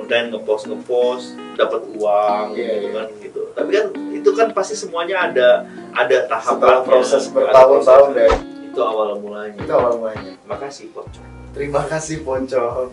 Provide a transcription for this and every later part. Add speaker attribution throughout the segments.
Speaker 1: konten, ngepost dapat uang gitu kan gitu. Tapi kan itu kan pasti semuanya ada tahapan.
Speaker 2: Setelah proses bertahun-tahun deh.
Speaker 1: Itu awal mulanya. Makasih Poncol.
Speaker 2: Terima kasih Poncol.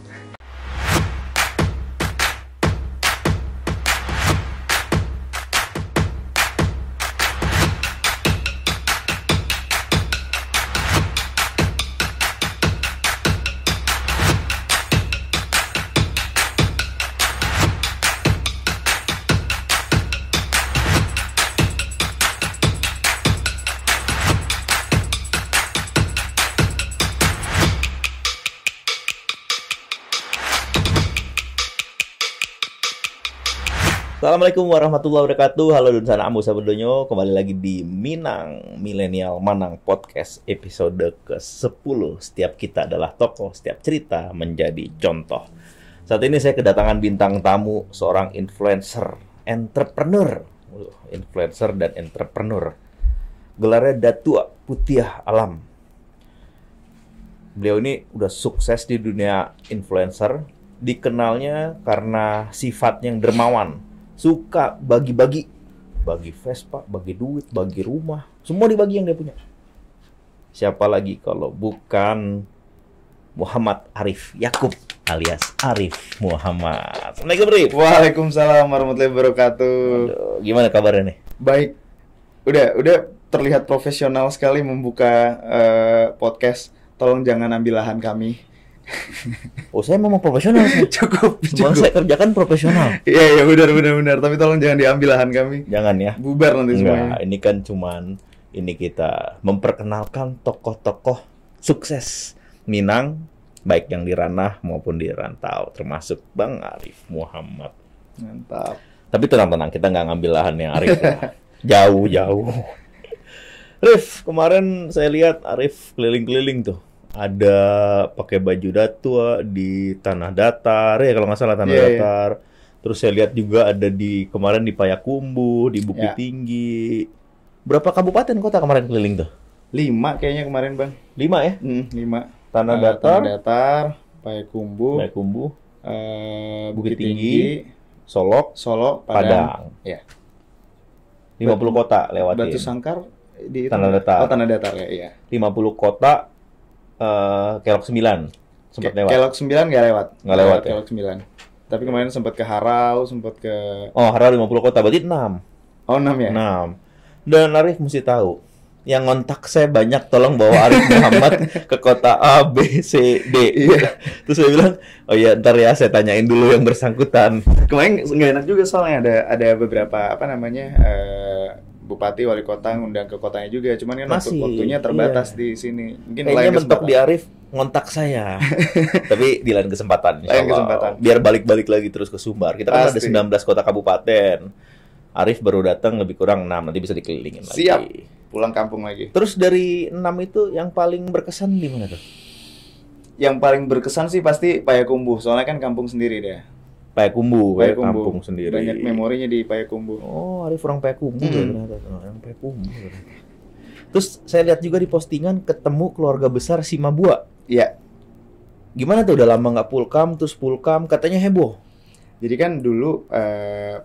Speaker 1: Assalamualaikum warahmatullahi wabarakatuh. Halo Dunsan Ambu Sabedonyo. Kembali lagi di Minang Milenial Manang Podcast episode ke-10. Setiap kita adalah tokoh, setiap cerita menjadi contoh. Saat ini saya kedatangan bintang tamu, seorang influencer, entrepreneur. Influencer dan entrepreneur. Gelarnya Datua Putiah Alam. Beliau ini udah sukses di dunia influencer. Dikenalnya karena sifat yang dermawan. Suka bagi-bagi Vespa, bagi duit, bagi rumah, semua dibagi yang dia punya. Siapa lagi kalau bukan Muhammad Arif Yakub alias Arif Muhammad. Assalamualaikum Arif.
Speaker 2: Waalaikumsalam warahmatullahi wabarakatuh.
Speaker 1: Aduh, gimana kabarnya nih?
Speaker 2: Baik. Udah terlihat profesional sekali membuka podcast. Tolong jangan ambil lahan kami.
Speaker 1: Oh, saya memang profesional sih.
Speaker 2: Cukup.
Speaker 1: Saya kerjakan profesional.
Speaker 2: Iya benar. Tapi tolong jangan diambil lahan kami.
Speaker 1: Jangan ya.
Speaker 2: Bubar nanti semuanya.
Speaker 1: Ini kan cuman kita memperkenalkan tokoh-tokoh sukses Minang, baik yang di ranah maupun di rantau, termasuk Bang Arif Muhammad.
Speaker 2: Mantap.
Speaker 1: Tapi tenang, kita nggak ngambil lahannya Arif lah. Jauh. Arif, kemarin saya lihat Arif keliling-keliling tuh. Ada pakai baju Datua di Tanah Datar ya, kalau nggak salah Tanah Datar. Terus saya lihat juga ada kemarin di Payakumbuh, di Bukit Tinggi. Berapa kabupaten kota kemarin keliling tuh?
Speaker 2: 5 kayaknya kemarin, Bang.
Speaker 1: 5 ya?
Speaker 2: 5.
Speaker 1: Tanah Datar,
Speaker 2: Payakumbuh,
Speaker 1: Bukit Tinggi, Solok, Padang.
Speaker 2: Ya.
Speaker 1: 50 kota lewatin.
Speaker 2: Batu Sangkar di
Speaker 1: Tanah Datar.
Speaker 2: Oh, Tanah Datar ya.
Speaker 1: 50 kota. Kelok 9 sempat lewat.
Speaker 2: Kelok 9 nggak lewat
Speaker 1: ya?
Speaker 2: Kelok 9. Tapi kemarin sempat ke Harau, sempat ke
Speaker 1: Harau 50 kota, berarti 6.
Speaker 2: Oh, 6 ya?
Speaker 1: 6. Dan Arif mesti tahu, yang ngontak saya banyak, tolong bawa Arif Muhammad ke kota A, B, C, D.
Speaker 2: Iya.
Speaker 1: Terus saya bilang, oh iya ntar ya saya tanyain dulu yang bersangkutan.
Speaker 2: Kemarin nggak enak juga soalnya ada beberapa bupati, wali kota ngundang ke kotanya juga, cuman kan waktunya terbatas di sini. Mungkin
Speaker 1: kayaknya mentok di Arif ngontak saya. Tapi di lain kesempatan. Biar balik-balik lagi terus ke Sumbar. Kita kan ada 19 kota kabupaten. Arif baru datang lebih kurang 6, nanti bisa dikelilingin lagi.
Speaker 2: Siap. Pulang kampung lagi.
Speaker 1: Terus dari 6 itu yang paling berkesan di mana tuh?
Speaker 2: Yang paling berkesan sih pasti Payakumbuh, soalnya kan kampung sendiri deh.
Speaker 1: Payakumbuh, kampung sendiri.
Speaker 2: Banyak memorinya di Payakumbuh.
Speaker 1: Oh, Arif orang Payakumbuh ternyata. Orang Payakumbuh. Terus saya lihat juga di postingan ketemu keluarga besar Simabua.
Speaker 2: Iya.
Speaker 1: Gimana tuh, udah lama nggak pulkam, terus pulkam, katanya heboh.
Speaker 2: Jadi kan dulu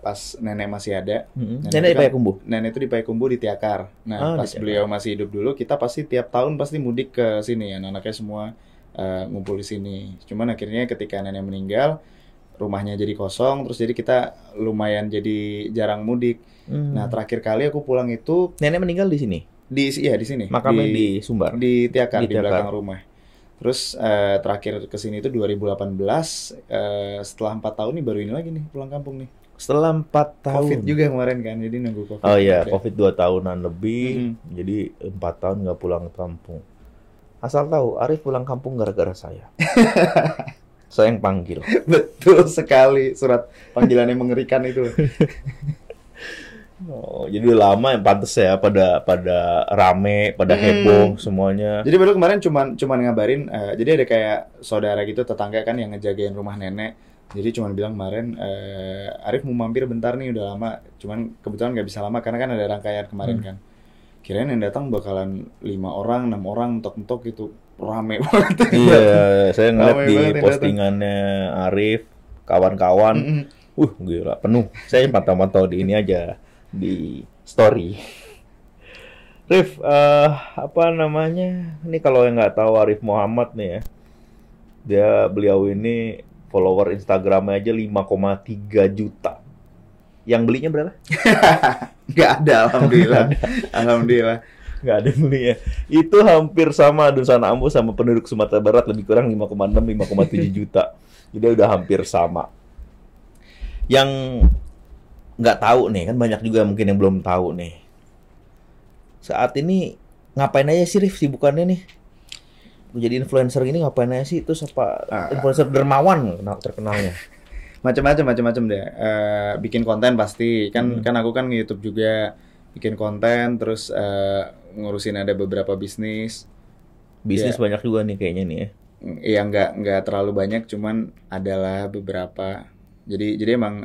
Speaker 2: pas nenek masih ada.
Speaker 1: Nenek di Payakumbuh?
Speaker 2: Nenek itu di Payakumbuh di Tiakar. Nah, pas beliau masih hidup dulu, kita pasti tiap tahun pasti mudik ke sini ya. Anak-anaknya semua ngumpul di sini. Cuman akhirnya ketika nenek meninggal, rumahnya jadi kosong, terus jadi kita lumayan jadi jarang mudik. Nah, terakhir kali aku pulang itu
Speaker 1: nenek meninggal di sini.
Speaker 2: Di sini.
Speaker 1: Makamnya di Sumbar.
Speaker 2: Di Tiakar, di belakang rumah. Terus terakhir ke sini itu 2018, setelah 4 tahun nih baru ini lagi nih pulang kampung nih.
Speaker 1: Setelah 4 tahun.
Speaker 2: Covid juga kemarin kan, jadi nunggu Covid.
Speaker 1: Oh iya, Covid 2 tahunan lebih, jadi 4 tahun nggak pulang kampung. Asal tahu, Arif pulang kampung gara-gara saya. Saya yang panggil.
Speaker 2: Betul sekali, surat panggilan yang mengerikan itu.
Speaker 1: Oh, jadi udah lama yang pantas ya, pada rame, pada heboh semuanya.
Speaker 2: Jadi baru kemarin cuman ngabarin, jadi ada kayak saudara gitu, tetangga kan yang ngejagain rumah nenek. Jadi cuman bilang kemarin, Arif mau mampir bentar nih, udah lama. Cuman kebetulan nggak bisa lama karena kan ada rangkaian kemarin kan. Kirain yang datang bakalan 5 orang, 6 orang, mentok-mentok gitu. Rame banget.
Speaker 1: Iya, saya ngeliat di postingannya Arif, kawan-kawan. Gila, penuh. Saya pantau-pantau di ini aja, di story. Rif, apa namanya? Ini kalau yang nggak tahu Arif Muhammad nih ya, beliau ini follower Instagramnya aja 5,3 juta. Yang belinya berapa?
Speaker 2: Nggak ada, alhamdulillah. Alhamdulillah.
Speaker 1: Nggak ada yang beli ya. Itu hampir sama Dunsana Ambo sama penduduk Sumatera Barat, lebih kurang 5,6, 5,7 juta. Jadi udah hampir sama. Yang nggak tahu nih, kan banyak juga mungkin yang belum tahu nih. Saat ini ngapain aja sih Rif sibukannya nih? Jadi influencer gini ngapain aja sih? Terus apa? Influencer dermawan terkenalnya.
Speaker 2: Macam-macam deh. Bikin konten pasti. Kan aku kan nge-YouTube juga. Bikin konten, terus ngurusin ada beberapa bisnis.
Speaker 1: Bisnis banyak juga nih kayaknya nih ya.
Speaker 2: Iya, nggak terlalu banyak, cuman adalah beberapa. Jadi emang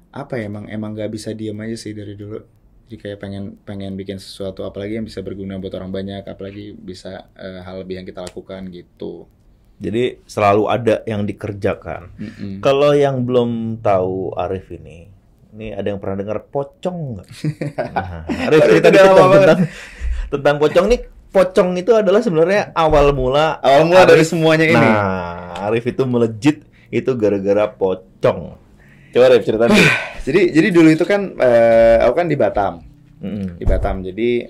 Speaker 2: apa ya, emang nggak bisa diam aja sih dari dulu. Jadi kayak pengen bikin sesuatu, apalagi yang bisa berguna buat orang banyak, apalagi bisa hal lebih yang kita lakukan gitu.
Speaker 1: Jadi selalu ada yang dikerjakan. Kalau yang belum tahu Arif ini ada yang pernah dengar pocong nggak? Nah, Arif cerita tentang pocong nih. Pocong itu adalah sebenarnya awal mula
Speaker 2: dari semuanya ini.
Speaker 1: Nah, Arif itu melejit itu gara-gara pocong. Coba Arif cerita dulu.
Speaker 2: Jadi dulu itu kan aku kan di Batam. Di Batam. Jadi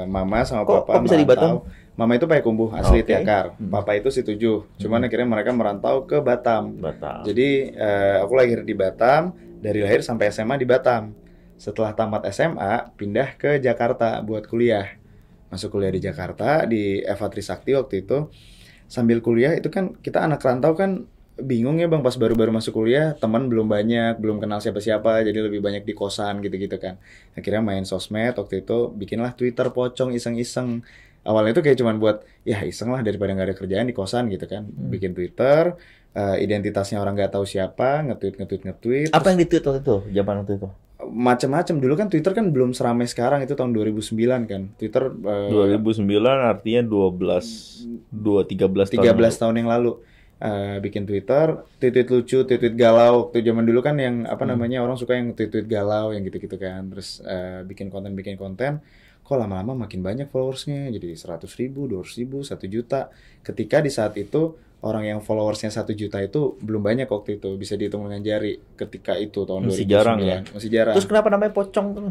Speaker 2: mama sama papa
Speaker 1: kok bisa di Batam?
Speaker 2: Mama itu Payakumbuh asli Tiakar. Papa itu Situjuh. Cuman akhirnya mereka merantau ke Batam. Jadi aku lahir di Batam, dari lahir sampai SMA di Batam. Setelah tamat SMA pindah ke Jakarta buat kuliah. Masuk kuliah di Jakarta di Eva Trisakti waktu itu. Sambil kuliah itu kan kita anak rantau kan bingung ya Bang, pas baru-baru masuk kuliah, teman belum banyak, belum kenal siapa-siapa, jadi lebih banyak di kosan gitu-gitu kan. Akhirnya main sosmed, waktu itu bikinlah Twitter pocong iseng-iseng. Awalnya itu kayak cuman buat, ya iseng lah daripada nggak ada kerjaan di kosan gitu kan. Bikin Twitter, identitasnya orang nggak tahu siapa, nge-tweet.
Speaker 1: Apa yang di-tweet waktu itu, zaman waktu itu?
Speaker 2: Macam-macam. Dulu kan Twitter kan belum seramai sekarang, itu tahun 2009 kan. Twitter
Speaker 1: 2009 artinya 13
Speaker 2: tahun yang lalu. Bikin Twitter, tweet lucu, tweet galau. Waktu zaman dulu kan yang apa namanya, orang suka yang tweet galau yang gitu-gitu kan. Terus bikin konten. Kok lama-lama makin banyak followersnya, jadi 100.000, 200.000, 1 juta. Ketika di saat itu orang yang followersnya 1 juta itu belum banyak waktu itu, bisa dihitung dengan jari. Ketika itu tahun 2009. Masih jarang.
Speaker 1: Terus kenapa namanya pocong tuh?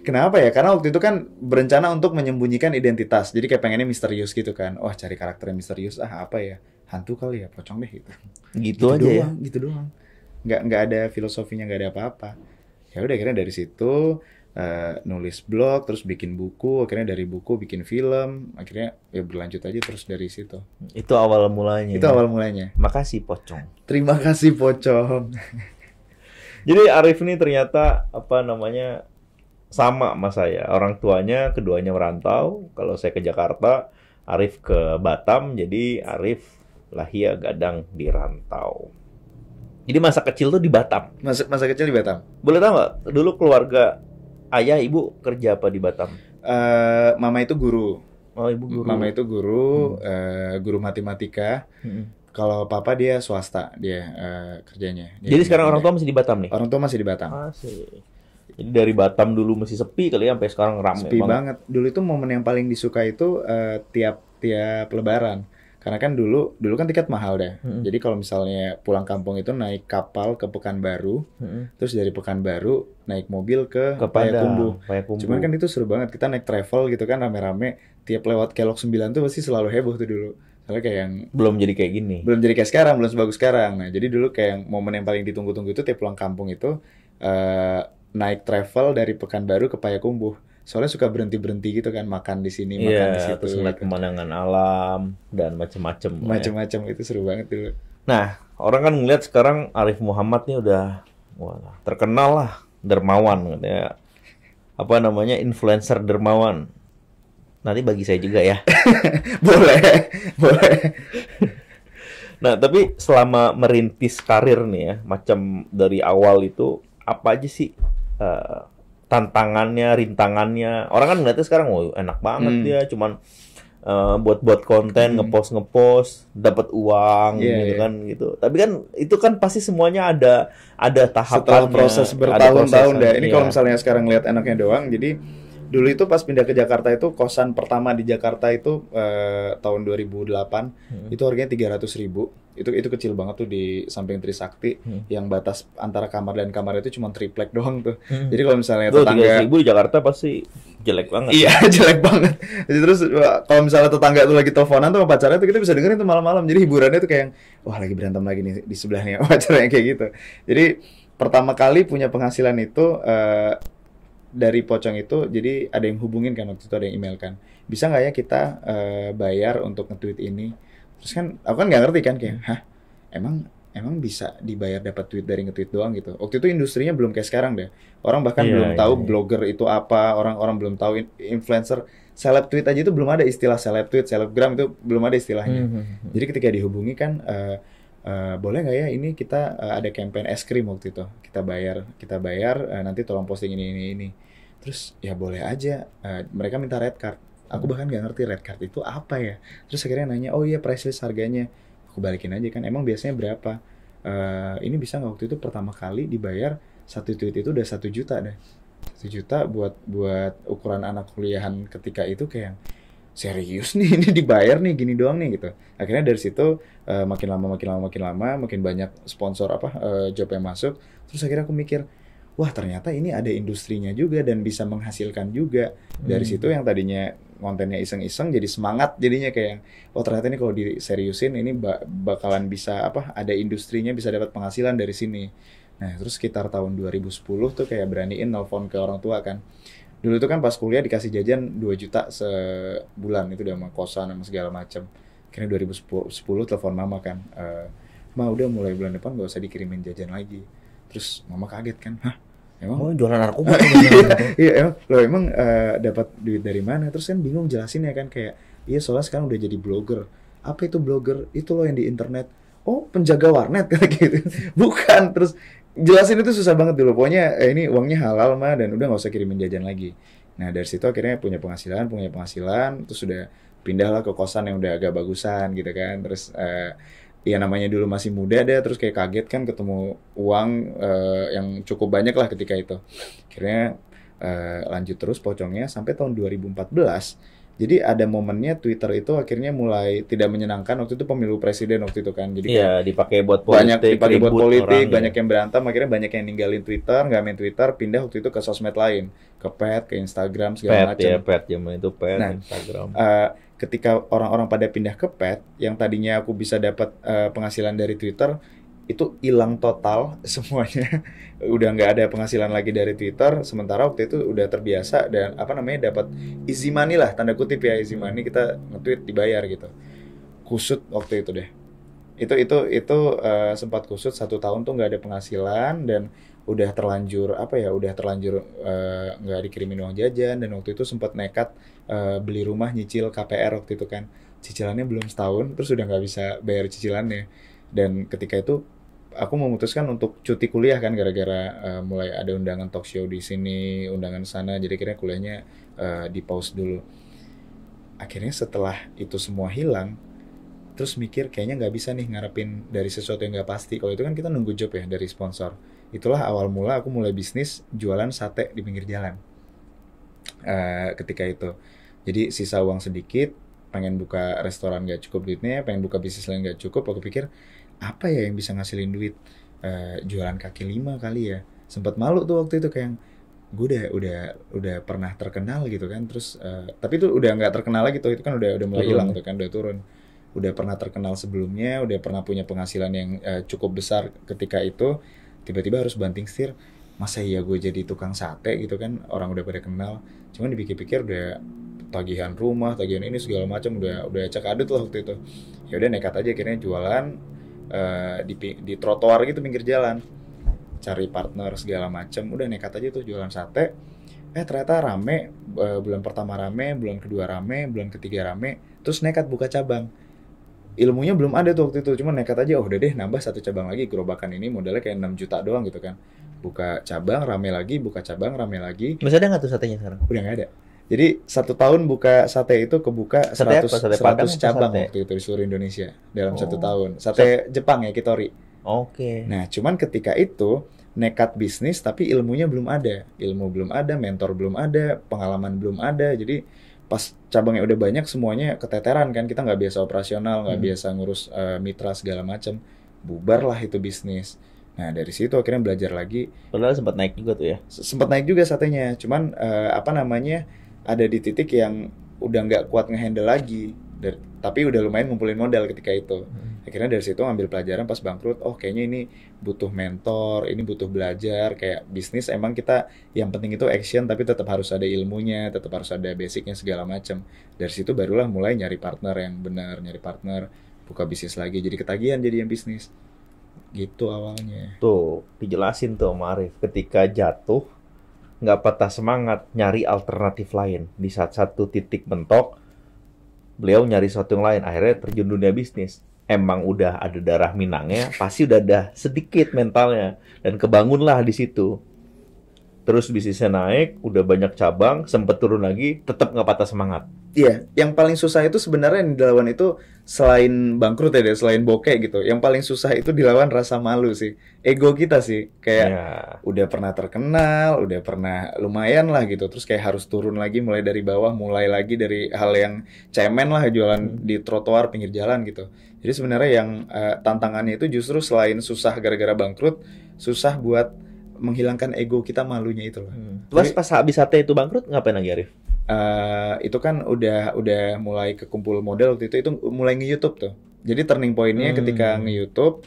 Speaker 2: Kenapa ya? Karena waktu itu kan berencana untuk menyembunyikan identitas. Jadi kayak pengennya misterius gitu kan. Wah, cari karakter yang misterius. Apa ya? Hantu kali ya, pocong deh gitu.
Speaker 1: Gitu aja doang,
Speaker 2: ya. Gitu doang. Nggak ada filosofinya, nggak ada apa-apa. Ya udah, akhirnya dari situ nulis blog, terus bikin buku, akhirnya dari buku bikin film, akhirnya ya berlanjut aja terus dari situ.
Speaker 1: Itu awal mulanya. Makasih pocong.
Speaker 2: Terima kasih pocong.
Speaker 1: Jadi Arif ini ternyata apa namanya sama sama saya. Orang tuanya keduanya merantau. Kalau saya ke Jakarta, Arif ke Batam. Jadi Arif lahir gadang di rantau. Jadi masa kecil tuh di Batam.
Speaker 2: Masa kecil di Batam.
Speaker 1: Boleh tahu nggak? Dulu keluarga ayah ibu kerja apa di Batam?
Speaker 2: Mama itu guru.
Speaker 1: Oh, ibu guru.
Speaker 2: Mama itu guru, guru matematika. Kalau papa dia swasta, dia kerjanya.
Speaker 1: Jadi sekarang orang tua masih di Batam nih?
Speaker 2: Orang tua masih di Batam.
Speaker 1: Jadi dari Batam dulu masih sepi kali ya, sampai sekarang ramai
Speaker 2: banget. Sepi banget. Dulu itu momen yang paling disuka itu tiap Lebaran. Karena kan dulu kan tiket mahal deh. Jadi kalau misalnya pulang kampung itu naik kapal ke Pekanbaru, terus dari Pekanbaru naik mobil ke Payakumbuh. Cuman kan itu seru banget. Kita naik travel gitu kan rame-rame. Tiap lewat Kelok 9 tuh pasti selalu heboh tuh dulu. Soalnya kayak yang
Speaker 1: belum jadi kayak gini.
Speaker 2: Belum jadi kayak sekarang, belum sebagus sekarang. Nah, jadi dulu kayak yang momen yang paling ditunggu-tunggu itu tiap pulang kampung itu naik travel dari Pekanbaru ke Payakumbuh. Soalnya suka berhenti-berhenti gitu kan, makan di sini, makan di situ.
Speaker 1: Terus ngeliat pemandangan alam dan macam-macam.
Speaker 2: Macam-macam itu seru banget dulu.
Speaker 1: Nah, orang kan ngeliat sekarang Arif Muhammad nih udah terkenal lah, dermawan katanya. Apa namanya, influencer dermawan. Nanti bagi saya juga ya.
Speaker 2: Boleh.
Speaker 1: Nah, tapi selama merintis karir nih ya, macam dari awal itu, apa aja sih tantangannya, rintangannya? Orang kan ngeliatnya sekarang, enak banget dia, cuman buat konten, ngepost dapat uang gitu kan gitu. Tapi kan itu kan pasti semuanya ada tahapannya.
Speaker 2: Setelah proses bertahun-tahun deh. Ini kalau misalnya sekarang lihat enaknya doang. Jadi dulu itu pas pindah ke Jakarta itu kosan pertama di Jakarta itu tahun 2008 itu harganya 300.000. Itu kecil banget tuh di samping Trisakti yang batas antara kamar dan kamar itu cuma triplek doang tuh. Jadi kalau misalnya tetangga
Speaker 1: 300.000 di Jakarta pasti jelek banget.
Speaker 2: Iya, jelek banget. Jadi terus kalau misalnya tetangga tuh lagi teleponan tuh sama pacarnya tuh kita bisa dengerin tuh malam-malam. Jadi hiburannya tuh kayak wah lagi berantem lagi nih di sebelahnya pacarnya kayak gitu. Jadi pertama kali punya penghasilan itu dari pocong itu, jadi ada yang hubungin kan waktu itu, ada yang email kan, bisa nggak ya kita bayar untuk nge-tweet ini? Terus kan aku kan nggak ngerti kan kayak, hah, emang bisa dibayar dapat tweet dari nge-tweet doang gitu. Waktu itu industrinya belum kayak sekarang deh. Orang bahkan belum tahu blogger itu apa, orang-orang belum tahu influencer. Seleb tweet aja itu belum ada istilah seleb tweet, selebgram itu belum ada istilahnya. Jadi ketika dihubungi kan, boleh nggak ya ini kita ada campaign es krim waktu itu, kita bayar nanti tolong posting ini. Terus ya boleh aja. Mereka minta red card. Aku bahkan nggak ngerti red card itu apa ya. Terus akhirnya nanya, oh iya price list harganya. Aku balikin aja kan, emang biasanya berapa? Ini bisa nggak, waktu itu pertama kali dibayar satu tweet itu udah 1 juta deh. 1 juta buat ukuran anak kuliahan ketika itu kayak serius nih, ini dibayar nih gini doang nih gitu. Akhirnya dari situ makin lama makin banyak sponsor job yang masuk. Terus akhirnya aku mikir, wah ternyata ini ada industrinya juga dan bisa menghasilkan juga. Dari situ yang tadinya kontennya iseng-iseng jadi semangat, jadinya kayak oh ternyata ini kalau diseriusin ini bakalan bisa ada industrinya, bisa dapat penghasilan dari sini. Nah terus sekitar tahun 2010 tuh kayak beraniin nelfon ke orang tua kan. Dulu tuh kan pas kuliah dikasih jajan 2 juta sebulan, itu udah sama kosan sama segala macam. Akhirnya 2010 telepon mama kan, ma udah mulai bulan depan gak usah dikirimin jajan lagi. Terus mama kaget kan, hah? Emang
Speaker 1: jualan narkoba?
Speaker 2: Iya, emang dapat duit dari mana? Terus kan bingung jelasin ya kan, kayak iya soalnya sekarang udah jadi blogger. Apa itu blogger? Itu loh yang di internet. Oh penjaga warnet kayak gitu. Bukan. Terus jelasin itu susah banget dulu. Pokoknya ini uangnya halal mah dan udah nggak usah kirimin jajan lagi. Nah dari situ akhirnya punya penghasilan, terus udah pindahlah ke kosan yang udah agak bagusan gitu kan. Terus ya namanya dulu masih muda deh, terus kayak kaget kan ketemu uang yang cukup banyak lah ketika itu. Akhirnya lanjut terus pocongnya sampai tahun 2014. Jadi ada momennya Twitter itu akhirnya mulai tidak menyenangkan. Waktu itu pemilu presiden waktu itu kan. Jadi
Speaker 1: dipakai buat politik,
Speaker 2: banyak yang berantem, akhirnya banyak yang ninggalin Twitter, nggak main Twitter, pindah waktu itu ke sosmed lain, ke Pet, ke Instagram segala macam.
Speaker 1: Pet zaman itu Pet, nah, Instagram.
Speaker 2: Ketika orang-orang pada pindah ke Pet, yang tadinya aku bisa dapat penghasilan dari Twitter, itu hilang total semuanya. Udah nggak ada penghasilan lagi dari Twitter. Sementara waktu itu udah terbiasa dan dapat easy money lah, tanda kutip ya, easy money, kita nge-tweet dibayar gitu. Kusut waktu itu deh. Itu sempat kusut 1 tahun tuh nggak ada penghasilan dan udah terlanjur nggak dikirimin uang jajan. Dan waktu itu sempat nekat beli rumah nyicil KPR waktu itu kan, cicilannya belum setahun, terus udah nggak bisa bayar cicilannya. Dan ketika itu aku memutuskan untuk cuti kuliah kan, gara-gara mulai ada undangan talk show di sini, undangan sana, jadi akhirnya kuliahnya di pause dulu. Akhirnya setelah itu semua hilang, terus mikir kayaknya nggak bisa nih ngarepin dari sesuatu yang nggak pasti. Kalau itu kan kita nunggu job ya dari sponsor. Itulah awal mula aku mulai bisnis jualan sate di pinggir jalan ketika itu. Jadi sisa uang sedikit, pengen buka restoran nggak cukup duitnya, pengen buka bisnis lain nggak cukup. Aku pikir apa ya yang bisa ngasilin duit, jualan kaki lima kali ya. Sempat malu tuh waktu itu, kayak gue udah pernah terkenal gitu kan. Terus tapi itu udah nggak terkenal lagi tuh, itu kan udah mulai hilang tuh kan, udah turun. Udah pernah terkenal sebelumnya, udah pernah punya penghasilan yang cukup besar ketika itu, tiba-tiba harus banting setir. Masa iya gue jadi tukang sate gitu kan, orang udah pada kenal. Cuman dipikir-pikir udah tagihan rumah, tagihan ini segala macam, udah acak adut lah waktu itu. Ya udah nekat aja akhirnya jualan di trotoar gitu pinggir jalan, cari partner segala macam, udah nekat aja tuh jualan sate. Ternyata rame, bulan pertama rame, bulan kedua rame, bulan ketiga rame, terus nekat buka cabang. Ilmunya belum ada tuh waktu itu, cuma nekat aja, udah deh nambah 1 cabang lagi. Gerobakan ini modalnya kayak 6 juta doang gitu kan. Buka cabang rame lagi, buka cabang rame lagi.
Speaker 1: Masih ada nggak tuh satenya sekarang?
Speaker 2: Udah nggak ada. Jadi 1 tahun buka sate itu kebuka
Speaker 1: Sate apa?
Speaker 2: 100
Speaker 1: Sate Padang
Speaker 2: 100
Speaker 1: apa
Speaker 2: cabang
Speaker 1: sate?
Speaker 2: waktu itu di seluruh Indonesia dalam 1 tahun.
Speaker 1: Oh.
Speaker 2: Sate Jepang ya, Kitori.
Speaker 1: Oke.
Speaker 2: Nah, cuman ketika itu nekat bisnis tapi ilmunya belum ada. Ilmu belum ada, mentor belum ada, pengalaman belum ada. Jadi pas cabangnya udah banyak semuanya keteteran kan. Kita nggak biasa operasional, nggak biasa ngurus mitra segala macam. Bubarlah itu bisnis. Nah, dari situ akhirnya belajar lagi.
Speaker 1: Padahal sempat naik juga tuh ya.
Speaker 2: Sempat naik juga satenya, cuman apa namanya, ada di titik yang udah nggak kuat ngehandle lagi. Tapi udah lumayan ngumpulin modal ketika itu. Akhirnya dari situ ngambil pelajaran pas bangkrut. Oh, kayaknya ini butuh mentor, ini butuh belajar. Kayak bisnis emang kita yang penting itu action, tapi tetap harus ada ilmunya, tetap harus ada basicnya segala macam. Dari situ barulah mulai nyari partner yang benar, nyari partner, buka bisnis lagi. Jadi ketagihan jadi yang bisnis. Gitu awalnya.
Speaker 1: Tuh, dijelasin tuh sama Arif. Ketika jatuh, nggak patah semangat, nyari alternatif lain. Di saat satu titik mentok, beliau nyari sesuatu yang lain. Akhirnya terjun dunia bisnis. Emang udah ada darah Minangnya, pasti udah ada sedikit mentalnya. Dan kebangunlah di situ. Terus bisnisnya naik, udah banyak cabang, sempet turun lagi, tetap nggak patah semangat.
Speaker 2: Iya, yang paling susah itu sebenarnya yang dilawan itu selain bangkrut ya, selain bokeh gitu. Yang paling susah itu dilawan rasa malu sih. Ego kita sih. Kayak
Speaker 1: Ya.
Speaker 2: udah pernah terkenal, udah pernah lumayan lah gitu. Terus kayak harus turun lagi mulai dari bawah, mulai lagi dari hal yang cemen lah, jualan di trotoar pinggir jalan gitu. Jadi sebenarnya yang tantangannya itu justru selain susah gara-gara bangkrut, susah buat menghilangkan ego kita, malunya itu loh.
Speaker 1: Terus pas habis sate itu bangkrut, ngapain lagi Arif?
Speaker 2: Itu kan udah mulai kekumpul modal waktu itu mulai nge-YouTube tuh. Jadi turning point-nya ketika nge-YouTube,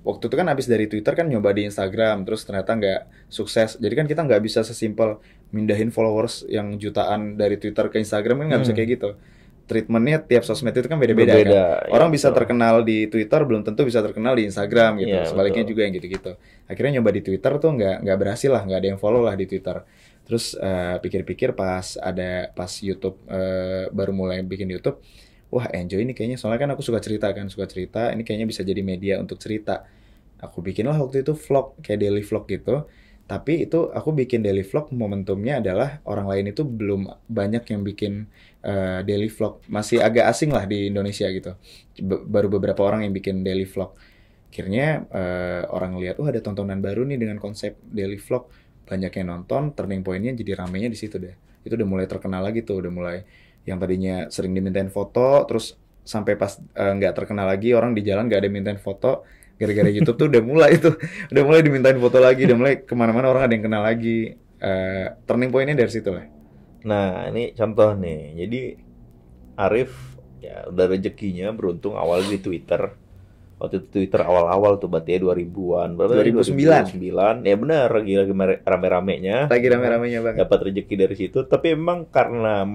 Speaker 2: waktu itu kan habis dari Twitter kan nyoba di Instagram, terus ternyata nggak sukses. Jadi kan kita nggak bisa sesimpel mindahin followers yang jutaan dari Twitter ke Instagram, kan nggak bisa kayak gitu. Treatmentnya tiap sosmed itu kan beda-beda kan.
Speaker 1: Berbeda,
Speaker 2: Orang
Speaker 1: ya,
Speaker 2: bisa
Speaker 1: betul.
Speaker 2: terkenal di Twitter, belum tentu bisa terkenal di Instagram gitu.
Speaker 1: Iya,
Speaker 2: Sebaliknya
Speaker 1: betul.
Speaker 2: juga yang gitu-gitu. Akhirnya nyoba di Twitter tuh nggak berhasil lah, nggak ada yang follow lah di Twitter. Terus pikir-pikir pas YouTube baru mulai bikin YouTube, wah enjoy ini kayaknya, soalnya kan aku suka cerita, ini kayaknya bisa jadi media untuk cerita. Aku bikinlah waktu itu vlog, kayak daily vlog gitu. Tapi itu aku bikin daily vlog, momentumnya adalah orang lain itu belum banyak yang bikin daily vlog. Masih agak asing lah di Indonesia gitu. Baru beberapa orang yang bikin daily vlog. Akhirnya orang lihat, wah ada tontonan baru nih dengan konsep daily vlog. Banyak yang nonton, turning point-nya jadi ramenya di situ deh. Itu udah mulai terkenal lagi tuh, udah mulai yang tadinya sering dimintain foto, terus sampai pas nggak terkenal lagi, orang di jalan nggak ada mintain foto. Gara-gara YouTube tuh udah mulai dimintain foto lagi, udah mulai kemana-mana orang ada yang kenal lagi. Turning point-nya dari situ lah.
Speaker 1: Nah, ini contoh nih. Jadi Arif ya udah rezekinya beruntung awal di Twitter. Waktu itu Twitter awal-awal tuh berarti ya 2000-an. Berapa tadi?
Speaker 2: 2009.
Speaker 1: 2009. Ya benar, lagi rame-ramenya.
Speaker 2: Lagi rame-ramenya banget.
Speaker 1: Dapat rezeki dari situ. Tapi emang karena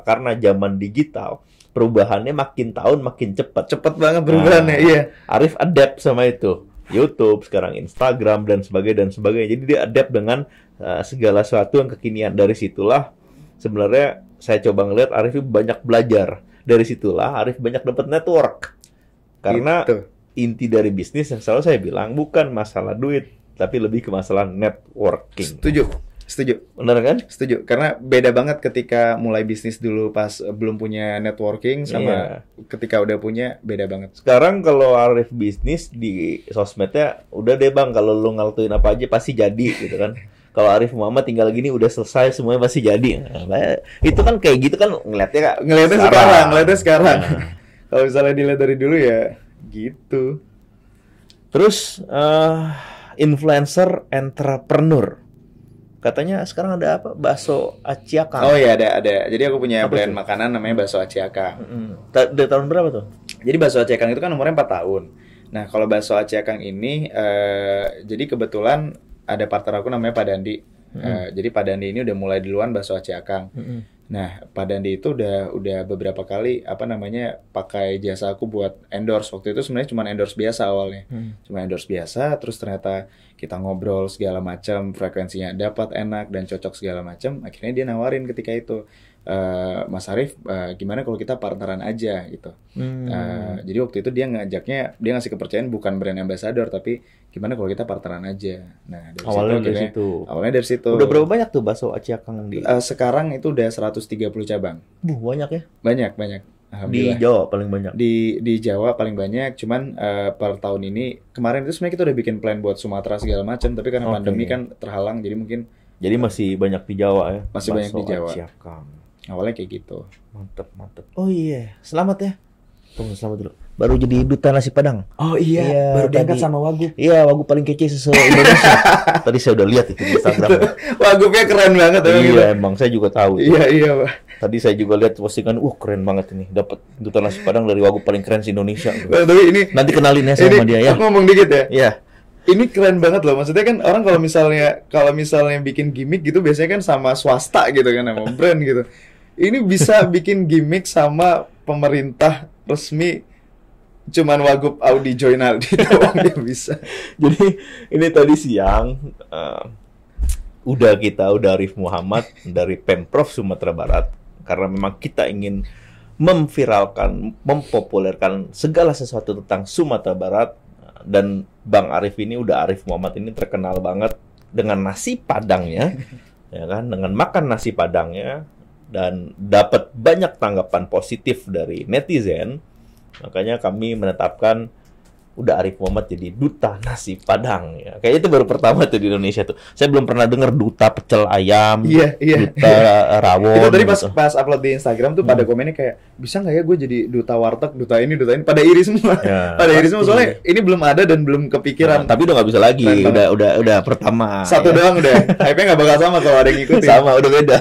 Speaker 1: karena zaman digital, perubahannya makin tahun makin cepat.
Speaker 2: Cepet banget perubahannya, iya.
Speaker 1: Arif adapt sama itu. YouTube, sekarang Instagram, dan sebagainya. Jadi dia adapt dengan segala sesuatu yang kekinian. Dari situlah sebenarnya saya coba ngeliat Arif banyak belajar. Dari situlah Arif banyak dapat network. Karena
Speaker 2: Gitu.
Speaker 1: inti dari bisnis yang selalu saya bilang bukan masalah duit, tapi lebih ke masalah networking.
Speaker 2: Setuju.
Speaker 1: Benar kan?
Speaker 2: Setuju. Karena beda banget ketika mulai bisnis dulu pas belum punya networking sama ketika udah punya, beda banget.
Speaker 1: Sekarang kalau Arif bisnis di sosmednya, udah deh bang, kalau lu ngaltuin apa aja pasti jadi gitu kan. Kalau Arif Muhammad tinggal gini udah selesai, semuanya pasti jadi. Nah, itu kan kayak gitu kan ngeliatnya
Speaker 2: sekarang. Kalau misalnya dilihat dari dulu ya gitu.
Speaker 1: Terus influencer entrepreneur. Katanya sekarang ada apa? Bakso Aciakang.
Speaker 2: Oh iya, ada. Jadi aku punya
Speaker 1: Apa
Speaker 2: brand
Speaker 1: tuh?
Speaker 2: makanan namanya Bakso Aciakang.
Speaker 1: Dari tahun berapa tuh?
Speaker 2: Jadi Bakso Aciakang itu kan umurnya 4 tahun. Nah, kalau Bakso Aciakang ini jadi kebetulan ada partner aku namanya Pak Dandi. Jadi Pak Dandi ini udah mulai duluan Bakso Aciakang. Nah, Pak Dandi itu udah beberapa kali pakai jasa aku buat endorse. Waktu itu sebenarnya cuma endorse biasa awalnya. Cuma endorse biasa, terus ternyata kita ngobrol segala macam, frekuensinya dapat, enak dan cocok segala macam. Akhirnya dia nawarin ketika itu, Mas Arif, gimana kalau kita partneran aja gitu. Jadi waktu itu dia ngasih kepercayaan bukan brand ambassador, tapi gimana kalau kita partneran aja. Nah, awalnya dari situ.
Speaker 1: Udah berapa banyak tuh bakso Aciakang di?
Speaker 2: Sekarang itu udah 130 cabang.
Speaker 1: Banyak ya?
Speaker 2: Banyak.
Speaker 1: Di Jawa paling banyak.
Speaker 2: Di Jawa paling banyak. Cuman per tahun ini, kemarin itu sebenarnya kita udah bikin plan buat Sumatera segala macam, tapi karena pandemi kan terhalang, jadi mungkin.
Speaker 1: Jadi masih banyak di Jawa ya?
Speaker 2: Masih banyak di Jawa.
Speaker 1: Aciakang.
Speaker 2: Awalnya kayak gitu.
Speaker 1: Mantep. Oh iya, selamat ya. Selamat dulu. Baru jadi duta nasi Padang.
Speaker 2: Oh iya, baru diangkat sama Wagub.
Speaker 1: Iya, Wagub paling kece se-Indonesia. Tadi saya udah lihat itu di Instagram.
Speaker 2: Wagubnya keren banget.
Speaker 1: Iya, emang saya juga tahu.
Speaker 2: Iya, Pak.
Speaker 1: Tadi saya juga lihat postingan, keren banget ini. Dapat duta nasi Padang dari Wagub paling keren se-Indonesia.
Speaker 2: Tapi ini
Speaker 1: nanti kenalin ya sama dia ya.
Speaker 2: Aku ngomong dikit ya.
Speaker 1: Iya.
Speaker 2: Ini keren banget loh. Maksudnya kan orang kalau misalnya bikin gimmick gitu biasanya kan sama swasta gitu kan, sama brand gitu. Ini bisa bikin gimmick sama pemerintah resmi, cuman Wagub Audi Joynaldi doang dia bisa.
Speaker 1: Jadi ini tadi siang udah Arif Muhammad dari Pemprov Sumatera Barat, karena memang kita ingin memviralkan, mempopulerkan segala sesuatu tentang Sumatera Barat, dan Bang Arif ini Arif Muhammad ini terkenal banget dengan nasi Padangnya, ya kan, dengan makan nasi Padangnya. Dan dapat banyak tanggapan positif dari netizen, makanya kami menetapkan Arif Muhammad jadi duta nasi Padang ya. Kayak itu baru pertama tuh di Indonesia tuh. Saya belum pernah dengar duta pecel ayam, duta rawon.
Speaker 2: Itu tadi pas upload di Instagram tuh pada komennya kayak, bisa nggak ya gue jadi duta warteg, duta ini. Pada iri semua. Ya, pada iri semua soalnya ini belum ada dan belum kepikiran.
Speaker 1: Tapi udah nggak bisa lagi. Udah pertama.
Speaker 2: Satu doang udah. Hype-nya nggak bakal sama kalau ada yang ngikutin.
Speaker 1: Sama, udah beda.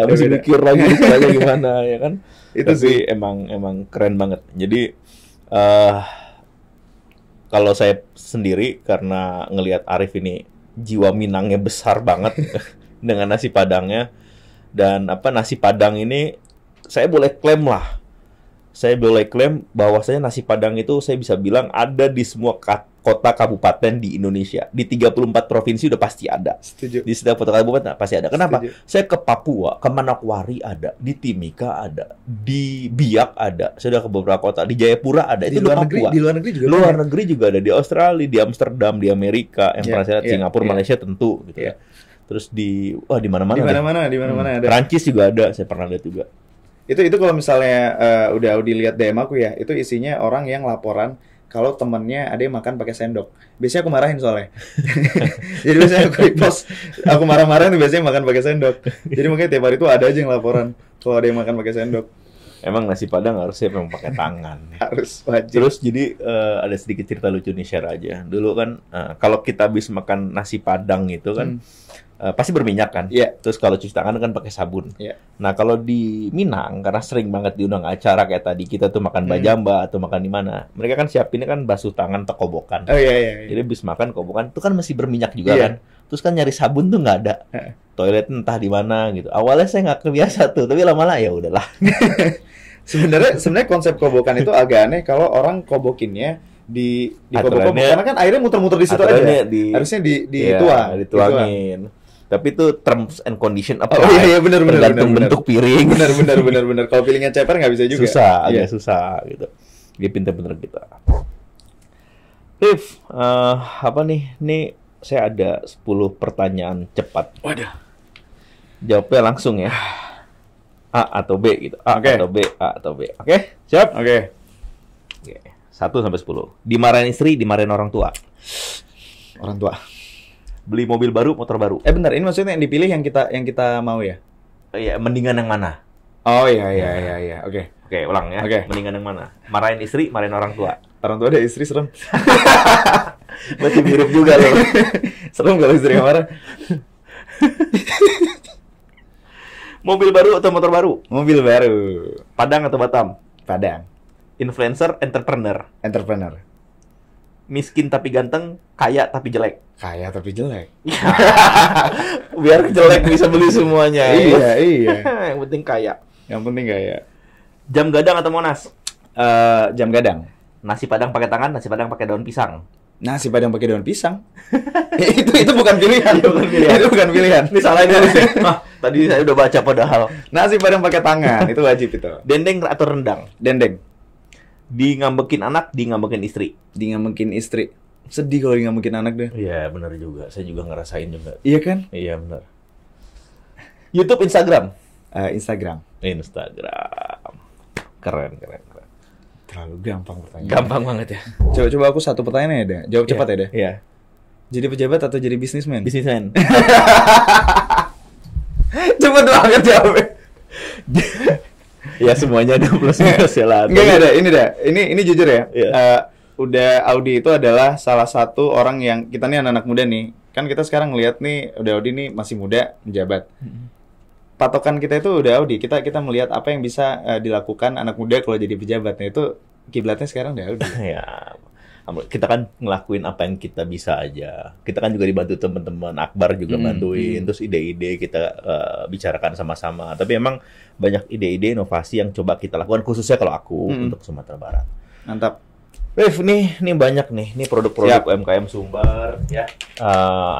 Speaker 1: Masih mikir lagi caranya gimana ya kan. Itu sih emang keren banget. Jadi kalau saya sendiri, karena ngelihat Arif ini jiwa Minangnya besar banget dengan nasi Padangnya, dan nasi Padang ini saya boleh klaim bahwasanya nasi Padang itu saya bisa bilang ada di semua kota kabupaten di Indonesia. Di 34 provinsi udah pasti ada.
Speaker 2: Setuju.
Speaker 1: Di setiap kota kabupaten pasti ada. Kenapa? Setuju. Saya ke Papua, ke Manokwari ada, di Timika ada, di Biak ada. Saya udah ke beberapa kota, di Jayapura ada. Itu
Speaker 2: luar
Speaker 1: Papua.
Speaker 2: Di luar negeri juga.
Speaker 1: Luar negeri juga ada, di Australia, di Amsterdam, di Amerika, yang pernah saya lihat, Singapura, Malaysia tentu gitu ya. Terus di mana-mana.
Speaker 2: Di mana-mana ada.
Speaker 1: Perancis juga ada, saya pernah lihat juga.
Speaker 2: Itu kalau misalnya udah dilihat DM aku ya, itu isinya orang yang laporan kalau temennya ada yang makan pakai sendok. Biasanya aku marahin soalnya. Jadi biasanya aku repost, aku marah-marahin tuh biasanya makan pakai sendok. Jadi mungkin tiap hari itu ada aja yang laporan kalau ada yang makan pakai sendok.
Speaker 1: Emang nasi Padang harusnya memang pakai tangan.
Speaker 2: Harus wajib.
Speaker 1: Terus jadi ada sedikit cerita lucu nih, share aja. Dulu kan kalau kita habis makan nasi Padang itu kan pasti berminyak kan.
Speaker 2: Yeah.
Speaker 1: Terus kalau cuci tangan kan pakai sabun.
Speaker 2: Yeah.
Speaker 1: Nah kalau di Minang, karena sering banget diundang acara kayak tadi kita tuh makan bajamba atau makan di mana, mereka kan siapinnya kan basuh tangan atau kobokan.
Speaker 2: Oh iya.
Speaker 1: Jadi habis makan kobokan itu kan masih berminyak juga kan. Terus kan nyari sabun tuh nggak ada. Toilet entah di mana gitu. Awalnya saya nggak kebiasa tuh, tapi lama-lama ya udahlah.
Speaker 2: Sebenarnya konsep kobokan itu agak aneh kalau orang kobokinnya di kobok-kobok, karena kan airnya muter-muter di situ aja. Harusnya dituangin.
Speaker 1: Tapi itu terms and condition apa?
Speaker 2: Oh iya benar.
Speaker 1: Tergantung bentuk piring.
Speaker 2: Benar. Kalau piringnya ceper nggak bisa juga.
Speaker 1: Agak susah gitu. Dia pinter-pinter kita. Rif, apa nih? Nih saya ada 10 pertanyaan cepat.
Speaker 2: Waduh.
Speaker 1: Jawabnya langsung ya. A atau B gitu. A atau B. Oke? Siap?
Speaker 2: Oke.
Speaker 1: 1 sampai 10. Dimarahin istri, dimarahin orang tua.
Speaker 2: Orang tua.
Speaker 1: Beli mobil baru, motor baru.
Speaker 2: Bentar, ini maksudnya yang dipilih yang kita mau ya?
Speaker 1: Iya, mendingan yang mana?
Speaker 2: Oh iya. Oke,
Speaker 1: ulang ya.
Speaker 2: Oke.
Speaker 1: Mendingan yang mana? Marahin istri, marahin orang tua.
Speaker 2: Orang tua ada istri serem.
Speaker 1: Berarti mirip juga loh.
Speaker 2: Serem kalau istri yang marah.
Speaker 1: Mobil baru atau motor baru?
Speaker 2: Mobil baru.
Speaker 1: Padang atau Batam?
Speaker 2: Padang.
Speaker 1: Influencer, entrepreneur?
Speaker 2: Entrepreneur.
Speaker 1: Miskin tapi ganteng, kaya tapi jelek?
Speaker 2: Kaya tapi jelek.
Speaker 1: Biar jelek bisa beli semuanya.
Speaker 2: Iya.
Speaker 1: Yang penting kaya.
Speaker 2: Jam gadang atau Monas? Jam gadang.
Speaker 1: Nasi Padang pakai tangan, nasi Padang pakai daun pisang?
Speaker 2: Nasi Padang pakai daun pisang. itu bukan pilihan.
Speaker 1: Itu bukan pilihan.
Speaker 2: Itu bukan pilihan.
Speaker 1: Ini salah ini. Tadi saya udah baca padahal.
Speaker 2: Nasi Padang pakai tangan, itu wajib itu.
Speaker 1: Dendeng atau rendang?
Speaker 2: Dendeng.
Speaker 1: Di ngambekin anak, di ngambekin istri.
Speaker 2: Di ngambekin istri. Sedih kalau di ngambekin anak deh.
Speaker 1: Iya, benar juga. Saya juga ngerasain juga.
Speaker 2: Iya kan?
Speaker 1: Iya, benar. YouTube, Instagram?
Speaker 2: Instagram.
Speaker 1: Instagram. Keren.
Speaker 2: Terlalu gampang pertanyaan.
Speaker 1: Gampang banget ya.
Speaker 2: Coba aku satu pertanyaan ya, Dah. Jawab cepat ya, Dah.
Speaker 1: Iya.
Speaker 2: Jadi pejabat atau jadi bisnismen?
Speaker 1: Bisnismen.
Speaker 2: Cepet banget jawabnya.
Speaker 1: Ya semuanya ada plus minus ya lah.
Speaker 2: Enggak ada, ini dah. Ini jujur ya.
Speaker 1: Iya.
Speaker 2: Udah Audi itu adalah salah satu orang yang kita nih anak-anak muda nih. Kan kita sekarang ngelihat nih udah Audi nih masih muda menjabat. Patokan kita itu udah Audi. Kita melihat apa yang bisa dilakukan anak muda kalau jadi pejabat. Nah, itu kiblatnya sekarang udah Audi.
Speaker 1: Ya. Kita kan ngelakuin apa yang kita bisa aja. Kita kan juga dibantu teman-teman, Akbar juga bantuin. Terus ide-ide kita bicarakan sama-sama. Tapi emang banyak ide-ide inovasi yang coba kita lakukan, khususnya kalau aku untuk Sumatera Barat.
Speaker 2: Mantap.
Speaker 1: Rif, nih banyak nih. Ini produk-produk UMKM Sumbar, ya.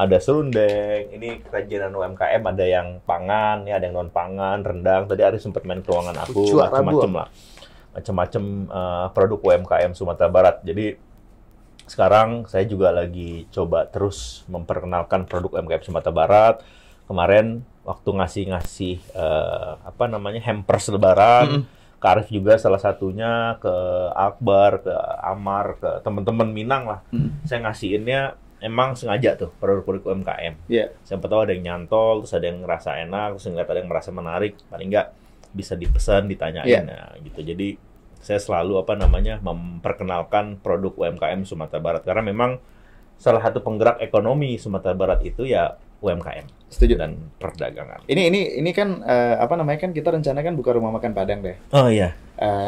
Speaker 1: Ada serundeng. Ini kerajinan UMKM, ada yang pangan, ya, ada yang non pangan, rendang. Tadi Arif sempat main ke ruangan aku, macam-macam lah. Macam-macam produk UMKM Sumatera Barat. Jadi sekarang saya juga lagi coba terus memperkenalkan produk UMKM Sumatera Barat. Kemarin waktu ngasih hampers lebaran, ke Arif juga salah satunya, ke Akbar, ke Amar, ke teman-teman Minang lah. Saya ngasihinnya emang sengaja tuh produk-produk UMKM. Siapa tahu ada yang nyantol, terus ada yang ngerasa enak, terus ada yang merasa menarik, paling nggak bisa dipesan, ditanyain, nah, gitu. Jadi saya selalu memperkenalkan produk UMKM Sumatera Barat karena memang salah satu penggerak ekonomi Sumatera Barat itu ya UMKM.
Speaker 2: Setuju.
Speaker 1: Dan perdagangan.
Speaker 2: Ini kan kan kita rencanakan buka rumah makan Padang deh.
Speaker 1: Oh iya.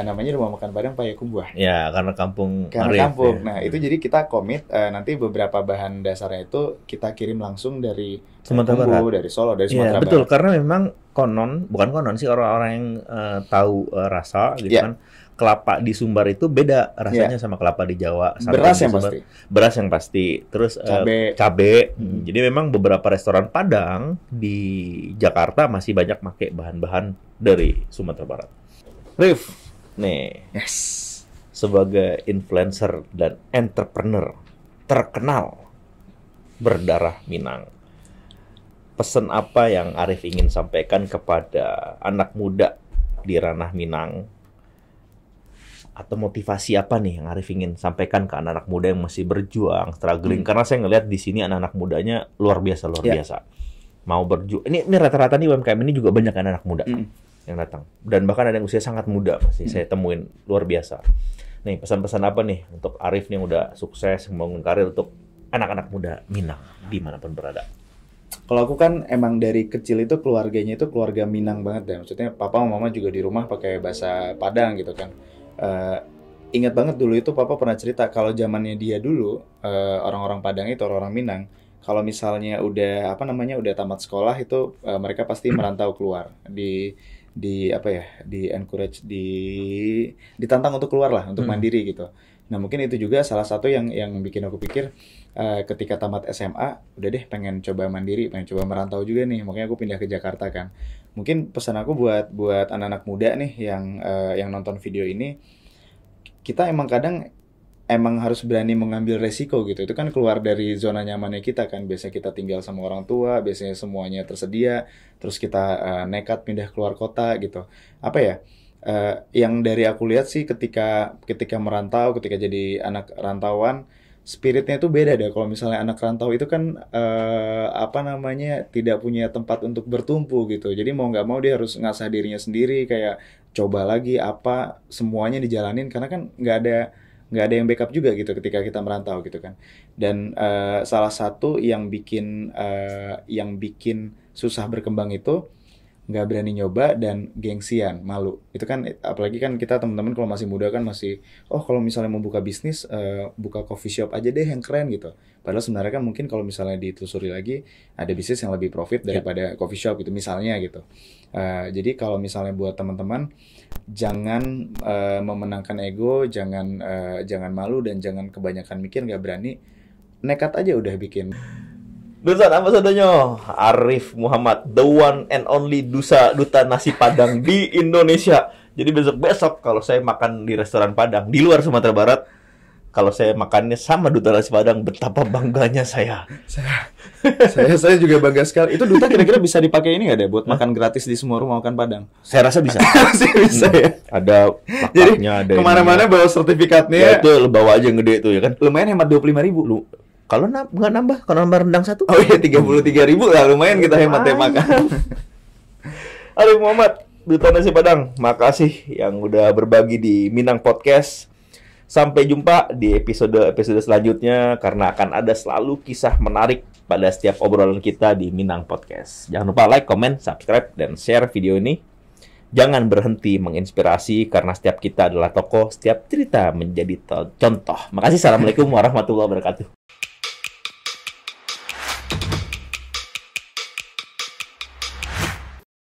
Speaker 2: Namanya rumah makan Padang Payakumbuh.
Speaker 1: Ya, karena kampung.
Speaker 2: Kampung.
Speaker 1: Ya.
Speaker 2: Nah, itu jadi kita komit nanti beberapa bahan dasarnya itu kita kirim langsung dari
Speaker 1: Sumatera Barat,
Speaker 2: dari Solo, dari Sumatera Barat.
Speaker 1: Betul, karena memang bukan konon sih, orang-orang yang tahu rasa gitu kan. Kelapa di Sumbar itu beda rasanya sama kelapa di Jawa.
Speaker 2: Beras yang pasti.
Speaker 1: Beras yang pasti. Terus cabe. Jadi memang beberapa restoran Padang di Jakarta masih banyak pakai bahan-bahan dari Sumatera Barat. Rif, nih, sebagai influencer dan entrepreneur terkenal berdarah Minang, pesan apa yang Arif ingin sampaikan kepada anak muda di ranah Minang? Atau motivasi apa nih yang Arif ingin sampaikan ke anak-anak muda yang masih berjuang, struggling? Karena saya ngelihat di sini anak-anak mudanya luar biasa. Mau berjuang. Ini rata-rata nih UMKM ini juga banyak anak-anak muda yang datang. Dan bahkan ada yang usia sangat muda masih saya temuin, luar biasa. Nih, pesan-pesan apa nih untuk Arif nih yang udah sukses membangun karir untuk anak-anak muda Minang dimanapun berada?
Speaker 2: Kalau aku kan emang dari kecil itu keluarganya itu keluarga Minang banget deh. Maksudnya papa sama mama juga di rumah pakai bahasa Padang gitu kan. Ingat banget dulu itu papa pernah cerita kalau zamannya dia dulu orang-orang Padang itu orang-orang Minang kalau misalnya udah tamat sekolah itu mereka pasti merantau keluar di encourage ditantang untuk keluar lah untuk mandiri gitu. Nah mungkin itu juga salah satu yang bikin aku pikir ketika tamat SMA udah deh pengen coba mandiri, pengen coba merantau juga nih, makanya aku pindah ke Jakarta kan. Mungkin pesan aku buat anak-anak muda nih yang nonton video ini, kita emang kadang harus berani mengambil resiko gitu. Itu kan keluar dari zona nyamannya kita kan. Biasanya kita tinggal sama orang tua, biasanya semuanya tersedia, terus kita nekat pindah keluar kota gitu. Yang dari aku lihat sih ketika merantau, ketika jadi anak rantauan, spiritnya itu beda deh. Kalau misalnya anak rantau itu kan tidak punya tempat untuk bertumpu gitu. Jadi mau nggak mau dia harus ngasah dirinya sendiri, kayak coba lagi semuanya dijalanin karena kan nggak ada yang backup juga gitu ketika kita merantau gitu kan. Dan salah satu yang bikin susah berkembang itu nggak berani nyoba dan gengsian, malu. Itu kan apalagi kan kita teman-teman kalau masih muda kan masih kalau misalnya mau buka bisnis buka coffee shop aja deh yang keren gitu. Padahal sebenarnya kan mungkin kalau misalnya ditelusuri lagi ada bisnis yang lebih profit daripada coffee shop gitu misalnya gitu. Jadi kalau misalnya buat teman-teman jangan memenangkan ego, jangan malu dan jangan kebanyakan mikir, nggak berani. nekat aja udah bikin.
Speaker 1: Duta ambasadornya Arif Muhammad, the one and only duta nasi Padang di Indonesia. Jadi besok kalau saya makan di restoran Padang di luar Sumatera Barat, kalau saya makannya sama duta nasi Padang, betapa bangganya saya.
Speaker 2: Saya juga bangga sekali. Itu duta kira-kira bisa dipakai ini nggak deh buat makan gratis di semua rumah makan Padang?
Speaker 1: Saya rasa bisa.
Speaker 2: Bisa ya.
Speaker 1: Ada plakatnya, ada
Speaker 2: kemana-mana bawa sertifikatnya.
Speaker 1: Ya itu lo bawa aja yang gede tuh ya kan.
Speaker 2: Lumayan hemat 25.000.
Speaker 1: Kalau nggak nambah, kalau nambah rendang satu.
Speaker 2: Oh iya 33.000 lah, lumayan kita hemat makan.
Speaker 1: Arif Muhammad, duta nasi Padang, makasih yang udah berbagi di Minang Podcast. Sampai jumpa di episode selanjutnya, karena akan ada selalu kisah menarik pada setiap obrolan kita di Minang Podcast. Jangan lupa like, comment, subscribe, dan share video ini. Jangan berhenti menginspirasi, karena setiap kita adalah tokoh, setiap cerita menjadi contoh. Makasih, assalamualaikum warahmatullahi wabarakatuh.